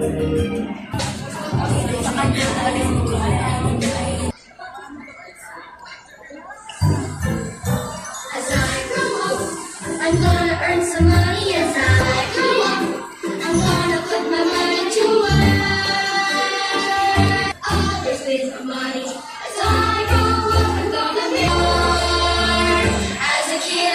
I'm gonna earn some money as I grow up. I'm gonna put my money to work. Always with my money as I grow up. I'm gonna be more as a kid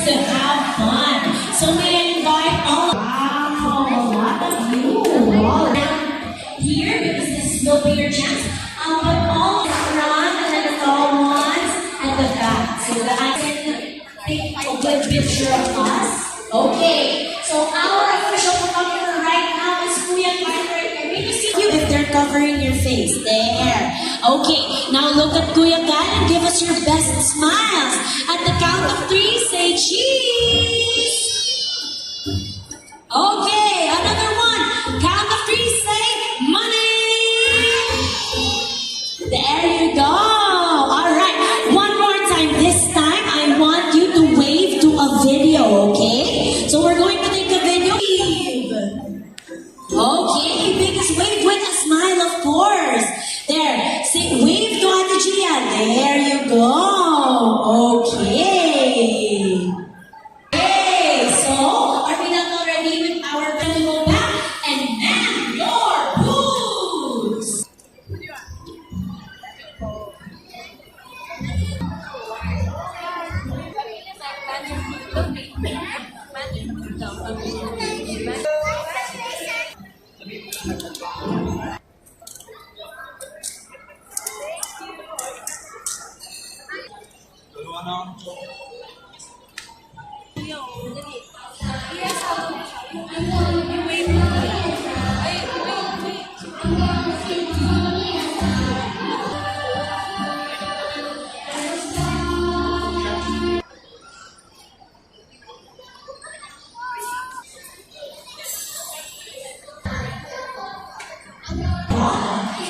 to have fun. So may I invite all wow, a lot of you all around here because this will be your chance. But all the front and then the tall ones and the back so that I can take a good picture of us. Okay, so our official photographer right now is Kuya Kyler. I really see you if they're covering your face. There. Okay, now look at Kuya Kyler and give us your best smiles. At the count of 3, say cheese. Okay, another one. Count of 3, say money. There you go. All right, one more time. This time, I want you to wave to a video, okay? So we're going to take a video. Okay, biggest wave with a smile, of course. There, say wave to Ate Gia. There you go. Okay. Okay, so are we done already with our go back and man your boots?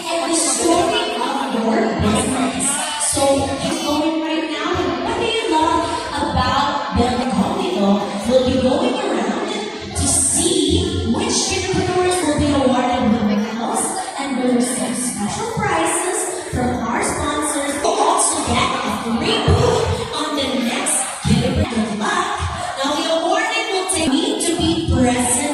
And the story of your business. So you're going right now, and what do you love about building Comito? We'll be going around to see which entrepreneurs will be awarded with medals and will receive special prizes from our sponsors. We'll also get a free booth on the next Good Luck. Now the awarding will take me to be present.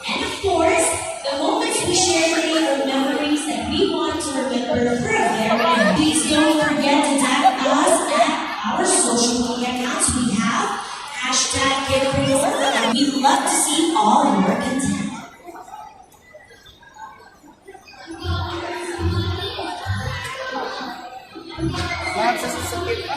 And of course, the moments we share today are memories that we want to remember forever. And these We'd love to see all your content. Lahat sa sasakit pa.